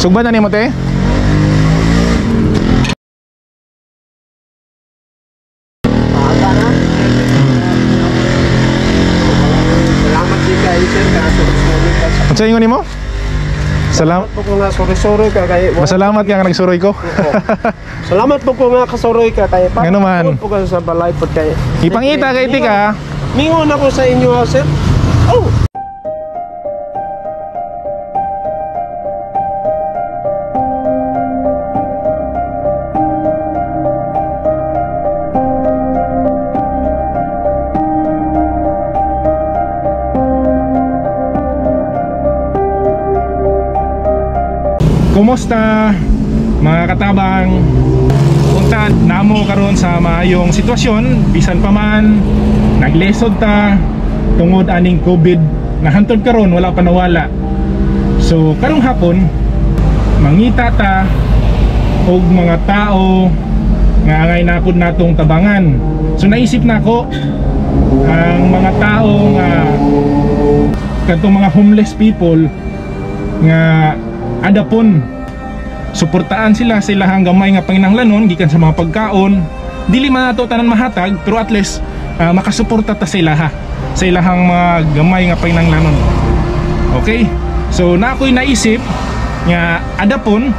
Sugba na ni mo te? Unsa ingon nimo? Salamat po ko nga soroy-soroy ka kay. Masalamat ka nga nagsuroy ko. Salamat po ko nga kasoroy ka kay. Ngano man? Po ka sa balay pod kay. Ipangita kay ti ka. Mingon ako sa inyo, sir. Oh. Kumusta mga katabang? Unta namo karon sa maayong sitwasyon bisan pa man naglesod ta tungod aning COVID nga hantod karon wala pa nawala. So karong hapon mangita ta og mga tao nga angay napud natong tabangan. So naisip nako ang mga tao nga kadtong mga homeless people nga adapon suportaan sila sa ilahang gamay nga panginahanglanon gikan sa mga pagkaon. Dili man nato tanan mahatag pero at least makasuporta ta sa ilaha sa ilahang mga gamay nga panginahanglanon. Okay, so na ako'y naisip nga adapon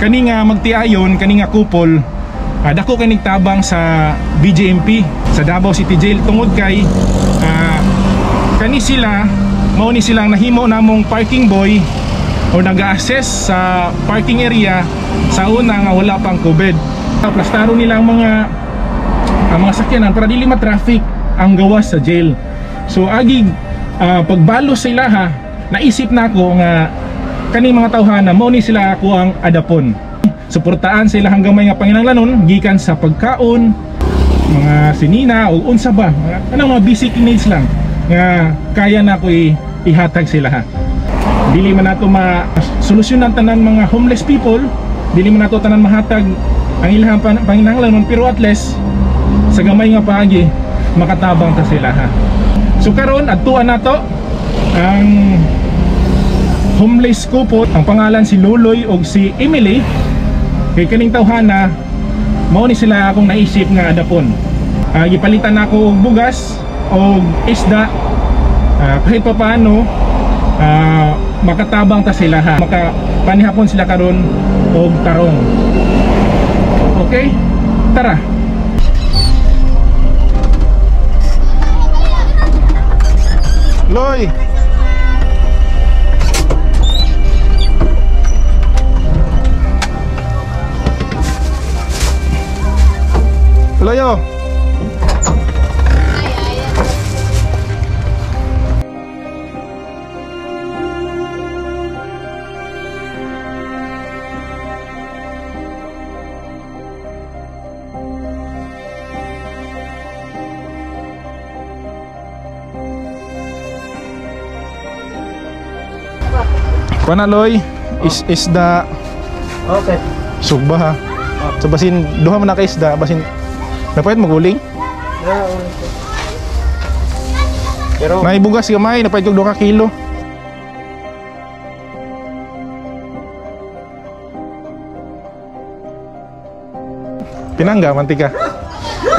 kani nga magtiayon kani nga kupol dako kay nigtabang sa BJMP sa Davao City Jail tungod kay kani sila mao ni silang nahimo namong parking boy o nag-assess sa parking area sa una nga wala pang COVID. Plastaro nila ang mga sakyanan para dili ma-traffic ang gawas sa jail. So agig pagbalo sa ilaha, naisip nako nga kani mga tawhana mao ni sila ako ang adapon. Suportaan sa ilahang gamay nga panginahanglanon gikan sa pagkaon, mga sinina o unsa ba, mga basic needs lang nga kaya nako ihatag sa ilaha. Dili man nato ma-solusyonan tanan mga homeless people, dili man nato tanan mahatag ang ilahang panginahanglanon, pero at least sa gamay nga paagi makatabang ta sila ha. So karon adtuan nato ang homeless couple, ang pangalan si Luloy og si Emily. Kay kaning tawhana mao ni sila akong naisip nga adapon. Gipalitan nako og bugas og isda kahit pa paano makatabang ta sila ha, makapanihapon sila karon og tarong. Okay, tara. Loy, Loyo. Pana Loy, isda. Okay. Sugba ha. So basin duha man na ka isda, basin napayat maguling. Pero naibugas gamay, napayat og 2 ka kilo. Pinangga mantika.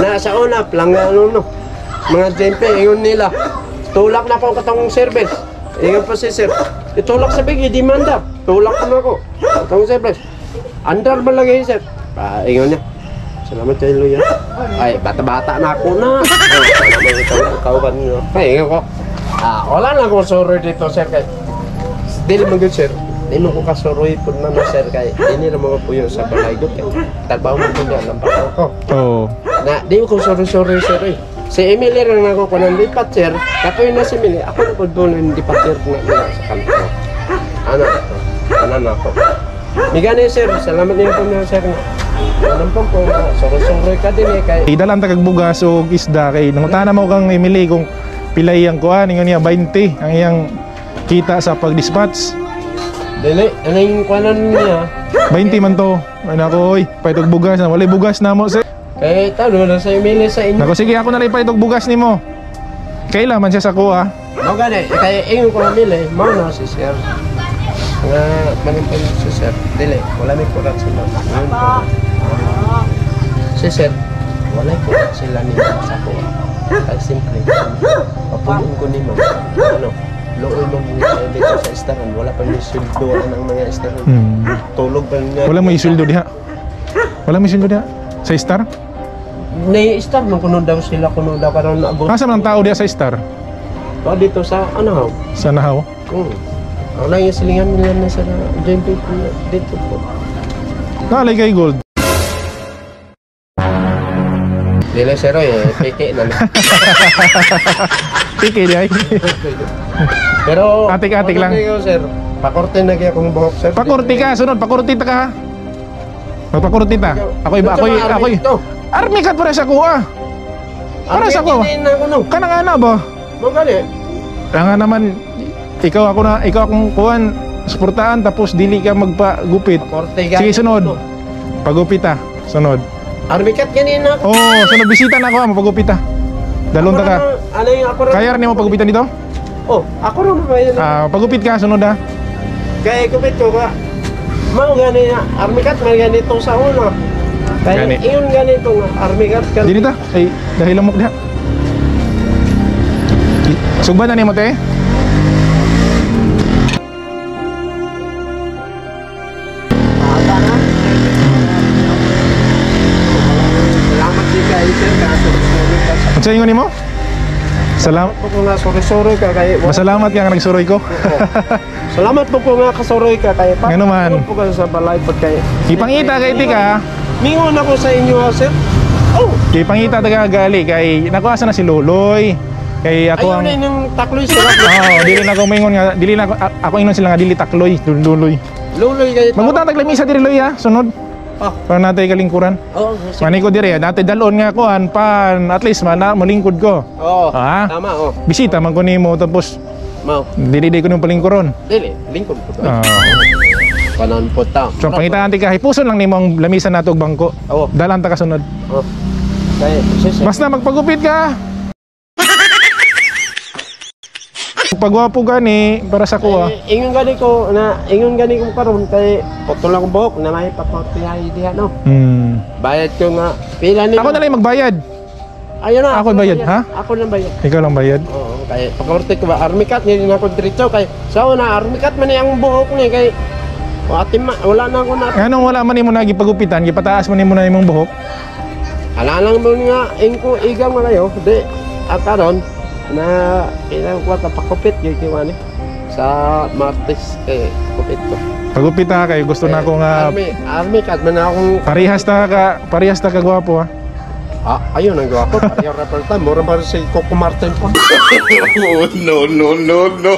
Nasa una lang no. Mga jempe ingon nila. Tulak na ko katong service. Ingon pa si sir. Itulak sa bigi demanda. Tulak na ako. Katong service. Andar ba lang sir? Ingon niya. Salamat kay Luya. Ay, bata-bata na ako na. Ikaw ba niyo? Ay, ingon ko. Wala lang ako sorry dito sir kay. Dili man gud sir. Di mo ko kasuroy po na sir kay. Dili na mga puyo sa balay gud kay. Tagbaw mo pud ang pako ko. Oo. Na di ko sorry sir eh. Si Emily rin ako ko ng lipat sir. Kapoy na si Emily. Ako na po doon ng lipat sir na sa kanto. Ano na ako. Migani sir. Salamat niyo po na sir. Alam po po. Sorry ka din eh. Kay idalan tagag bugas o isda kay nangutana mo kang Emily kung pilay ang kuha. Ningon niya 20 ang iyang kita sa pag-dispatch. Dili. Ano yung kuhanan niya? 20 man to. Ay nako oy. Paitog bugas na. Wala bugas na mo sir. Kaya talo na sa Emily sa inyo. Nako sige ako na rin paitog bugas ni mo. Kailan man siya sa kuha. Mau gani, kaya ingon ko Emily, mau na si sir. nga manimpon si sir. Dili, wala may kurat sila. Ngayon po, si sir, wala may kurat sila nila sa ko. Kaya simple, papunin ko ni ma'am. Ano, looy mo dito sa istaran. Wala pa yung sweldoan ng mga istaran. Tulog pa nga. Wala mo isuldo diha. Wala mo isuldo diha sa Star? Nai-star nung kuno daw sila kuno daw karon naabot. Asa man ang tao diha sa Star? Dito sa ano? Sa Nahaw? Wala yung silingan nila na sa JMP dito po. Nalay kay Gold. Dili sir peke na. Piki di ay. Pero Atik-atik lang. Kayo, sir. Pakorte na kaya kung buhok sir. Pakurti ka, sunod pakurti ta ka ha. Magpakurti ta. Ako Army kat para sa kuha. Para sa kuha. Kanang ana ba? Mo gani. Nga naman ikaw akong kuhan suportahan tapos dili ka magpagupit. Sige sunod. Pagupit ta. Sunod. Army kat ganina ako. Oh, sunod bisita na ako magpagupit ta. Dalon ta ka. Ano yung ako? Kaya rin mo pagupitan dito? Oh, ako rin ba yan? Pagupit ka sunod ha. Kaya gupit ko ka. Mau gani na Army kat man ganito sa una. Kaya Gani. iyon ganito nga Army kat kan. Dili ta. Ay dahil lamok diha. Sugban na nimo te. Salamat di kay sir kaso. Unsa ingon nimo? Salamat. Po ko nga sorry ka kay. Masalamat ka nga nagsuroy ko. Salamat po ko nga kasoroy ka kay. Ngano man? Po ka sa balay pag kay. Ipangita kay ti ka. Mingon ako sa inyo sir. Oh, Ipangita taga gali kay nakuasa na si Loloy. Kay ako ayaw ang na yung takloy sila. dili na ko maingon nga dili na ako ingon sila nga dili takloy, Loloy. Luloy kayo. Magutang taglamisa diri Loy ha, sunod. Para natay kalingkuran. Oo. Mani ko diri, natay dalon nga kuan pan at least man malingkod ko. Oo. Ah. Tama oh. Bisita man ko nimo tapos Mau. dili ko nung palingkuron. Dili, lingkod po. Ah. Kanan po ta. So pangitaan ti ka hipuson lang nimo ang lamisa nato og bangko. Oo. Dalan ta kasunod. Oh. Kaya sis. Basta magpagupit ka. Pagwapo gani para sa kuha. Ingon gani ko karon kay putol lang buhok na may papapihay diha no. Bayad ko nga pila ni. Ako na lang magbayad. Ayun na. Ako bayad, ha? Ako na bayad. Ikaw lang bayad. Oo, kay pagkorte ko ba Army cut ni na ko diretso kay sa una Army cut man ang buhok ni kay wala na ako na. Anong wala man nimo nagipagupitan, gipataas man nimo na imong buhok. Ala lang mo nga ingko iga mo kayo. Di akaron na ilang ko pakupit gyud kay wani sa Martes kupit ko. Pagupit ha kay gusto na ako nga Army cut man akong parehas ta ka gwapo ha. Ayun ang gawa ko. Ayaw reperta. Mura ba si Coco Martin po? Oh, no, no, no, no.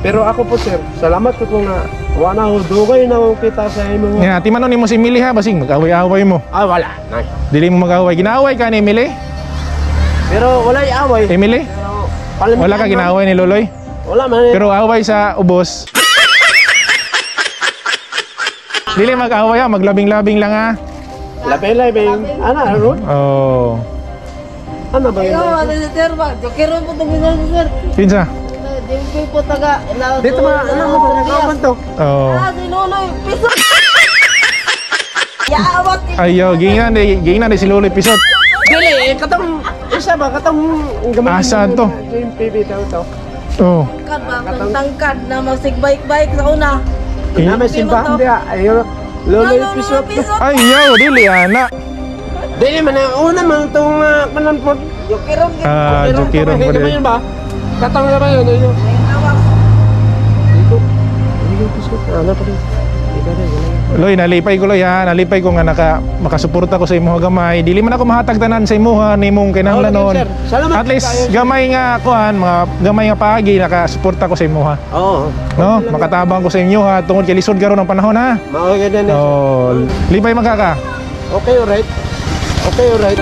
Pero ako po sir, salamat ko na wala ko dugay na akong kita sa imo. Nga, timanon nimo si Emily ha, basing mag-away-away mo. Wala. Nay. Dili mo mag-away. Ginaaway ka ni Emily? Pero wala away. Emily? Pero, Wala ka ginaaway ni Loloy? Wala man. Pero away sa ubos. Dili mag-away ha, maglabing-labing lang ha. Labing. Ano? Oh. Ano ba yun? Ikaw, ano si sir ba? Jokero po itong ginal si sir. Pinsa? Dimpi po taga. Dito ba? Ano mo ba nakaman to? Oh. Sinunoy, piso. Yaawat. Ayo, gingan di si Loloy pisot. Dili, katong isa ba? Katong gamay. Saan to? Yung PB daw to. Oh. Tangkad ba? Kung tangkad na magsig-bike-bike sa una. Namin simbahan diya. Ayun. Lolo yung pisot. Ay, yaw, dili ana. Dili man ang una man itong kanan po. Jokero. Jokiron pa Gamay din. ba? Katong na ba yun? Ayun. Dito. Dito pisot. Ano pa rin? Loy, nalipay ko Loy ha, nalipay ko nga makasuporta ko sa imong gamay. Dili man ako mahatag tanan sa imuha nimong kinahanglanon. sir. Salamat At least kayo, sir. gamay nga kuan, mga gamay nga paagi nakasuporta ko sa imuha. Oo. No, makatabang ko sa inyo ha tungod kay lisod karon ang panahon ha. Maugay din. Oh, lipay magkaka. Okay, alright. Okay, alright.